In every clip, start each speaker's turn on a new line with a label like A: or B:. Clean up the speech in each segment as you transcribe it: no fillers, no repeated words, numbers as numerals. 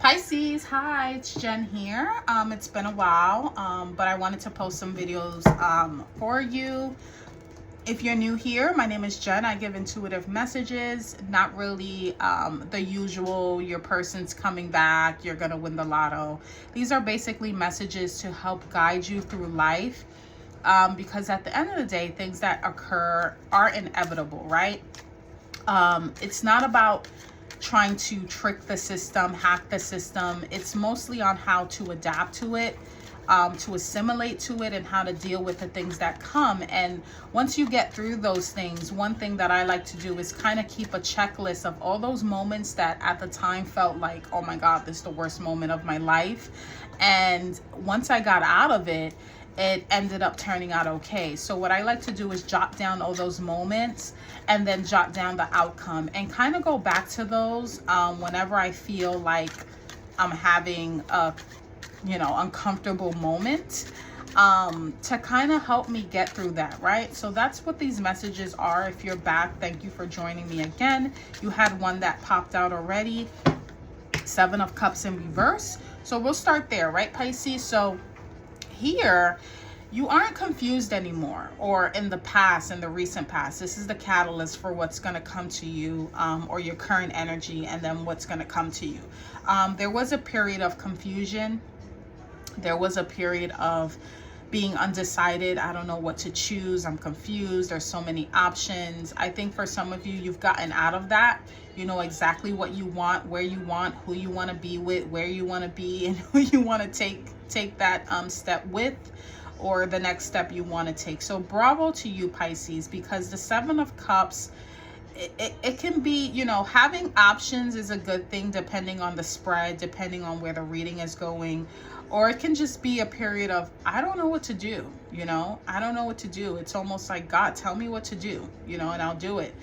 A: Pisces, hi, it's Jen here. It's been a while, but I wanted to post some videos for you. If you're new here, my name is Jen. I give intuitive messages, not really the usual, your person's coming back, you're gonna win the lotto. These are basically messages to help guide you through life, because at the end of the day, things that occur are inevitable, right? It's not about trying to trick the system, hack the system. It's mostly on how to adapt to it, to assimilate to it, and how to deal with the things that come. And once you get through those things, one thing that I like to do is kind of keep a checklist of all those moments that at the time felt like, oh my God, this is the worst moment of my life. And once I got out of it, it ended up turning out okay. So what I like to do is jot down all those moments and then jot down the outcome and kind of go back to those whenever I feel like I'm having a uncomfortable moment, to kind of help me get through that, right? So that's what these messages are. If you're back, thank you for joining me again. You had one that popped out already, 7 of Cups in reverse. So we'll start there, right, Pisces? So here, you aren't confused anymore, or in the past, in the recent past. This is the catalyst for what's going to come to you, or your current energy, and then what's going to come to you. There was a period of confusion. There was a period of being undecided. I don't know what to choose. I'm confused. There's so many options. I think for some of you, you've gotten out of that. You know exactly what you want, where you want, who you want to be with, where you want to be, and who you want to take that step with, or the next step you want to take. So bravo to you, Pisces, because the 7 of Cups, it can be, having options is a good thing depending on the spread, depending on where the reading is going. Or it can just be a period of, I don't know what to do, I don't know what to do. It's almost like, God, tell me what to do, and I'll do it.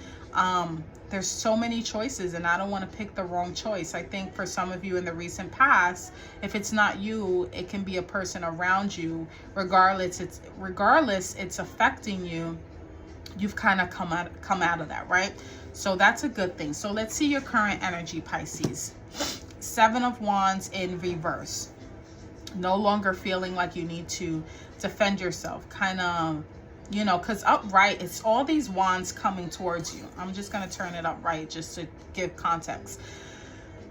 A: There's so many choices, and I don't want to pick the wrong choice. I think for some of you in the recent past, if it's not you, it can be a person around you. Regardless, it's affecting you. You've kind of come out of that, right? So that's a good thing. So let's see your current energy, Pisces. 7 of Wands in reverse. No longer feeling like you need to defend yourself. Kind of, because upright, it's all these wands coming towards you. I'm just going to turn it upright just to give context.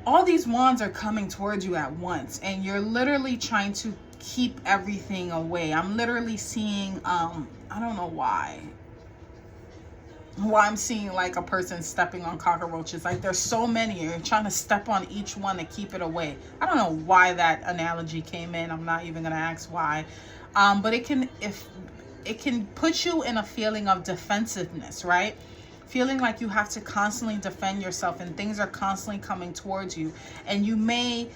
A: All these wands are coming towards you at once, and you're literally trying to keep everything away. I'm literally seeing, I don't know why I'm seeing like a person stepping on cockroaches. Like there's so many, you're trying to step on each one to keep it away. I don't know why that analogy came in. I'm not even going to ask why. But it can put you in a feeling of defensiveness, right? Feeling like you have to constantly defend yourself, and things are constantly coming towards you. And you may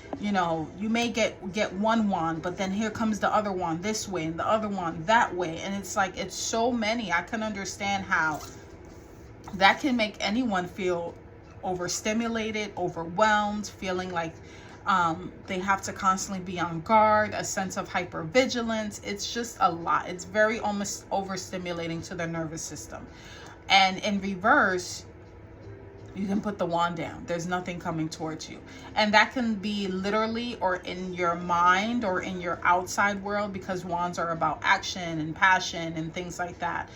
A: get one wand, but then here comes the other one this way and the other one that way. And it's like, it's so many. I can understand how that can make anyone feel overstimulated, overwhelmed, feeling like they have to constantly be on guard, a sense of hypervigilance. It's just a lot. It's very almost overstimulating to the nervous system. And in reverse, you can put the wand down. There's nothing coming towards you. And that can be literally or in your mind or in your outside world, because wands are about action and passion and things like that.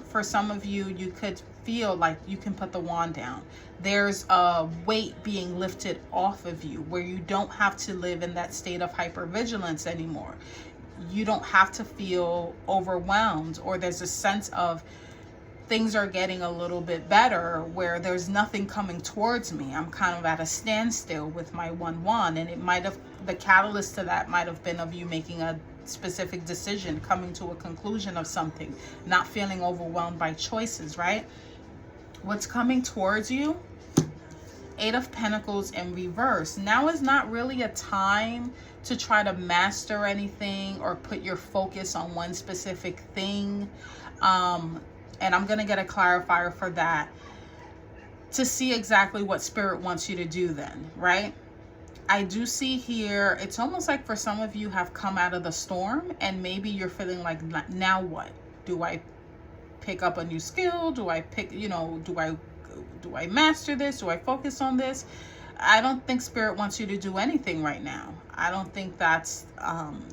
A: For some of you, you could feel like you can put the wand down. There's a weight being lifted off of you where you don't have to live in that state of hypervigilance anymore. You don't have to feel overwhelmed, or there's a sense of things are getting a little bit better where there's nothing coming towards me. I'm kind of at a standstill with my 1 wand, and the catalyst to that might have been of you making a specific decision, coming to a conclusion of something, not feeling overwhelmed by choices, right? What's coming towards you? 8 of Pentacles in reverse. Now is not really a time to try to master anything or put your focus on one specific thing. And I'm going to get a clarifier for that to see exactly what Spirit wants you to do then, right? I do see here, it's almost like for some of you have come out of the storm, and maybe you're feeling like, now what? Do I pick up a new skill? Do I pick, do I master this? Do I focus on this? I don't think Spirit wants you to do anything right now. I don't think that's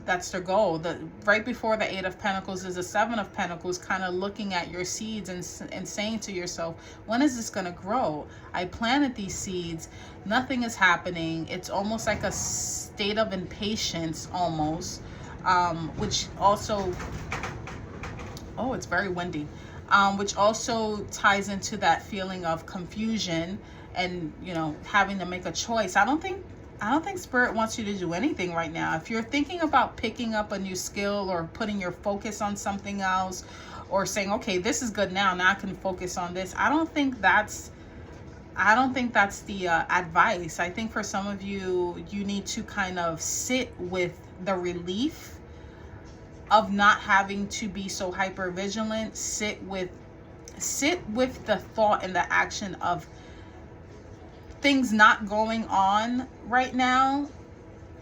A: their goal. The right before the Eight of Pentacles is the Seven of Pentacles, kind of looking at your seeds and saying to yourself, when is this going to grow? I planted these seeds. Nothing is happening. It's almost like a state of impatience almost, which also, oh, it's very windy, which also ties into that feeling of confusion and, you know, having to make a choice. I don't think Spirit wants you to do anything right now. If you're thinking about picking up a new skill or putting your focus on something else, or saying, okay, this is good now I can focus on this, I don't think that's the advice. I think for some of you, you need to kind of sit with the relief of not having to be so hyper vigilant. Sit with the thought and the action of things not going on right now,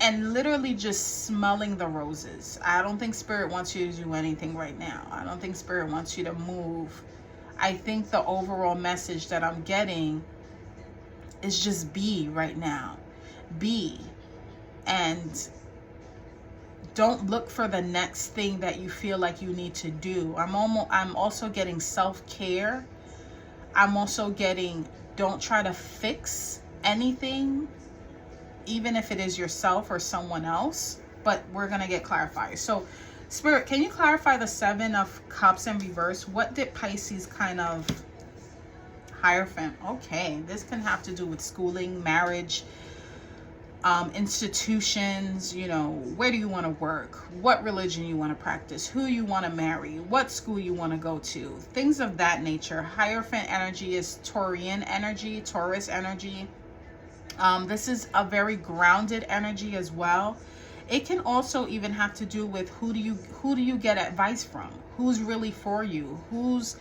A: and literally just smelling the roses. I don't think Spirit wants you to do anything right now. I don't think Spirit wants you to move. I think the overall message that I'm getting is just be right now. Be. And don't look for the next thing that you feel like you need to do. I'm also getting self-care. I'm also getting, don't try to fix anything, even if it is yourself or someone else. But we're going to get clarified. So, Spirit, can you clarify the Seven of Cups in reverse? What did Pisces kind of Hierophant? Okay, this can have to do with schooling, marriage, institutions, you know, where do you want to work, what religion you want to practice, who you want to marry, what school you want to go to, things of that nature. Hierophant energy is Taurian energy, Taurus energy. This is a very grounded energy as well. It can also even have to do with who do you get advice from, who's really for you, who's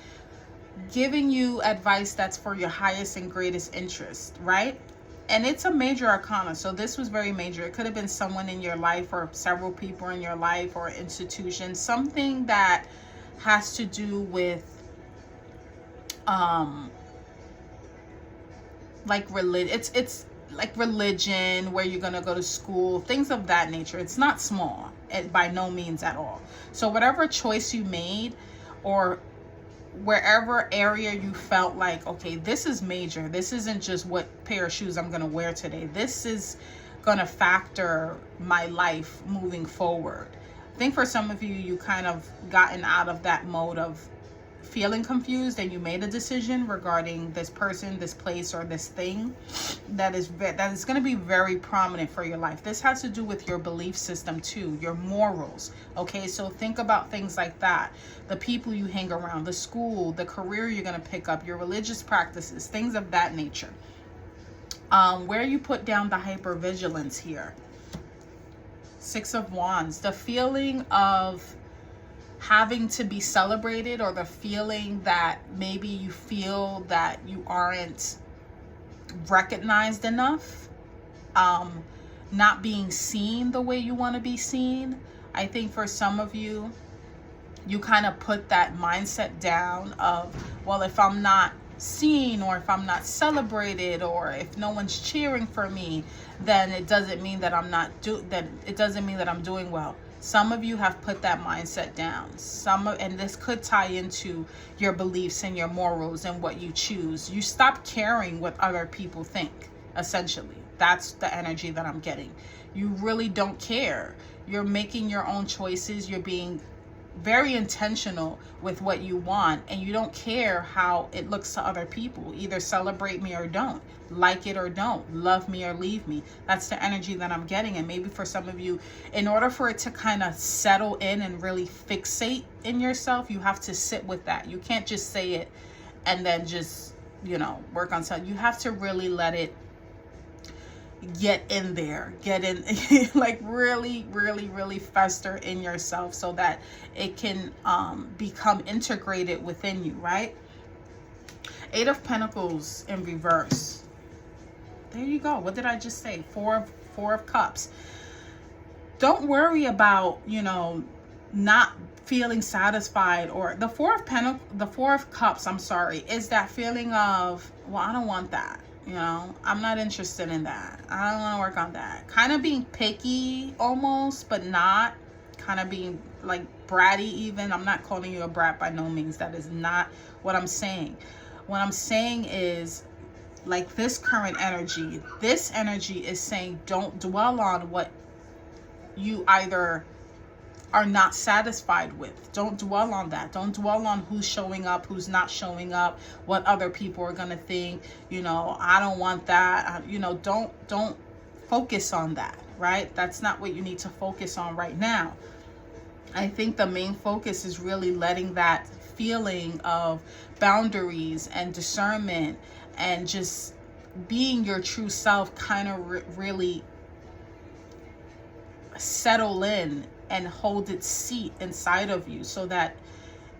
A: giving you advice that's for your highest and greatest interest, right? And it's a major arcana, so this was very major. It could have been someone in your life or several people in your life or institution, something that has to do with like religion. It's like religion, where you're going to go to school, things of that nature. It's not small, by no means at all. So whatever choice you made, or wherever area you felt like, okay, this is major, this isn't just what pair of shoes I'm going to wear today, this is going to factor my life moving forward. I think for some of you, you kind of gotten out of that mode of feeling confused, and you made a decision regarding this person, this place, or this thing that is going to be very prominent for your life. This has to do with your belief system too, your morals. Okay, so think about things like that. The people you hang around, the school, the career you're going to pick up, your religious practices, things of that nature. Where you put down the hypervigilance here. Six of Wands, the feeling of having to be celebrated, or the feeling that maybe you feel that you aren't recognized enough, not being seen the way you want to be seen. I think for some of you, you kind of put that mindset down of, well, if I'm not seen, or if I'm not celebrated, or if no one's cheering for me, then it doesn't mean that it doesn't mean that I'm doing well. Some of you have put that mindset down. And this could tie into your beliefs and your morals and what you choose. You stop caring what other people think, essentially. That's the energy that I'm getting. You really don't care. You're making your own choices. You're being very intentional with what you want, and you don't care how it looks to other people. Either celebrate me or don't, like it or don't, love me or leave me. That's the energy that I'm getting. And maybe for some of you, in order for it to kind of settle in and really fixate in yourself, you have to sit with that. You can't just say it and then just, you know, work on something. You have to really let it get in there, like really fester in yourself, so that it can become integrated within you, right? Eight of Pentacles in reverse. There you go. What did I just say? Four of Cups. Don't worry about, you know, not feeling satisfied, or the Four of Cups, I'm sorry, is that feeling of, well, I don't want that. You know, I'm not interested in that. I don't want to work on that. Kind of being picky almost, but not. Kind of being like bratty even. I'm not calling you a brat by no means. That is not what I'm saying. What I'm saying is, like, this current energy, this energy is saying don't dwell on what you either are not satisfied with. Don't dwell on that. Don't dwell on who's showing up, who's not showing up, what other people are going to think. You know, I don't want that. You know, don't focus on that, right? That's not what you need to focus on right now. I think the main focus is really letting that feeling of boundaries and discernment and just being your true self kind of really settle in and hold its seat inside of you so that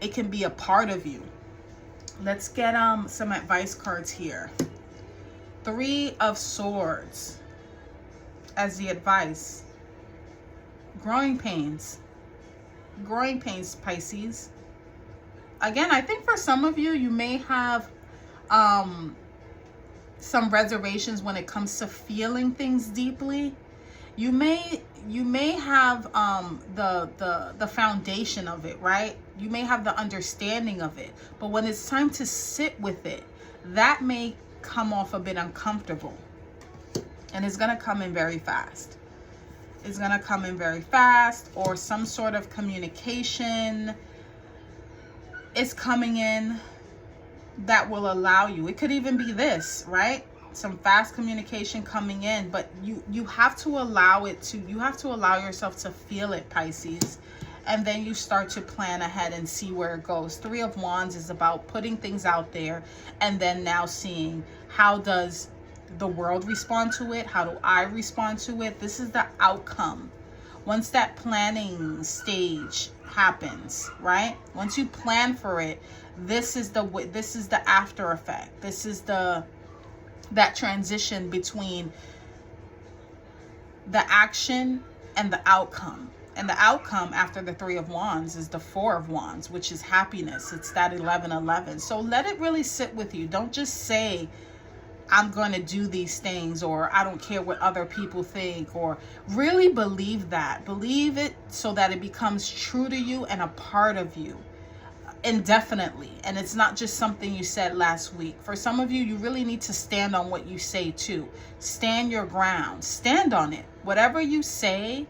A: it can be a part of you. Let's get some advice cards here. 3 of Swords as the advice. Growing pains. Growing pains, Pisces. Again, I think for some of you, you may have some reservations when it comes to feeling things deeply. You may have the foundation of it, right? You may have the understanding of it, but when it's time to sit with it, that may come off a bit uncomfortable, and it's gonna come in very fast. It's gonna come in very fast, or some sort of communication is coming in that will allow you. It could even be this, right? Some fast communication coming in, but you have to allow it to, you have to allow yourself to feel it, Pisces, and then you start to plan ahead and see where it goes. 3 of Wands is about putting things out there and then now seeing how does the world respond to it, how do I respond to it. This is the outcome. Once that planning stage happens, right? Once you plan for it, this is the after effect. This is that transition between the action and the outcome. And the outcome after the 3 of Wands is the 4 of Wands, which is happiness. It's that 11-11. So let it really sit with you. Don't just say, I'm going to do these things, or I don't care what other people think, or really believe that. Believe it so that it becomes true to you and a part of you indefinitely. And it's not just something you said last week. For some of you, you really need to stand on what you say too. Stand your ground. Stand on it. Whatever you say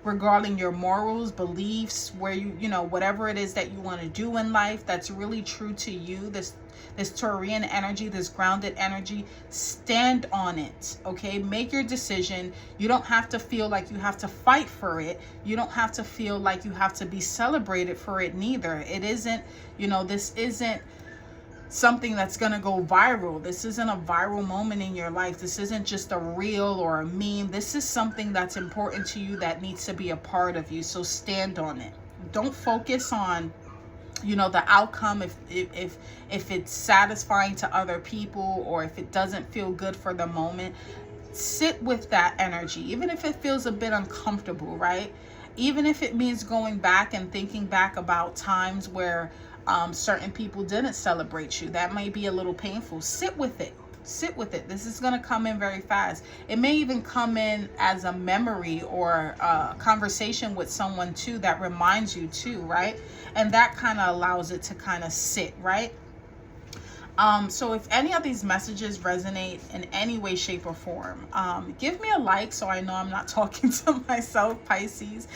A: regarding your morals, beliefs, where you know, whatever it is that you want to do in life that's really true to you, this Taurian energy, this grounded energy, stand on it, okay? Make your decision. You don't have to feel like you have to fight for it. You don't have to feel like you have to be celebrated for it neither. It isn't, you know, this isn't something that's going to go viral. This isn't a viral moment in your life. This isn't just a reel or a meme. This is something that's important to you that needs to be a part of you. So stand on it. Don't focus on, you know, the outcome, if it's satisfying to other people or if it doesn't feel good for the moment. Sit with that energy, even if it feels a bit uncomfortable, right? Even if it means going back and thinking back about times where certain people didn't celebrate you. That might be a little painful. Sit with it. Sit with it. This is going to come in very fast. It may even come in as a memory or a conversation with someone too that reminds you too, right? And that kind of allows it to kind of sit, right? So if any of these messages resonate in any way, shape, or form, give me a like so I know I'm not talking to myself, Pisces.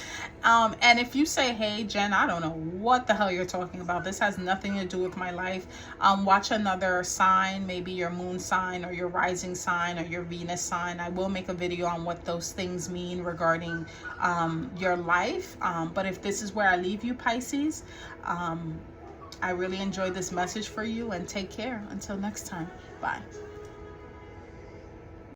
A: And if you say, hey, Jen, I don't know what the hell you're talking about. This has nothing to do with my life. Watch another sign, maybe your moon sign or your rising sign or your Venus sign. I will make a video on what those things mean regarding your life. But if this is where I leave you, Pisces, I really enjoyed this message for you, and take care. Until next time. Bye.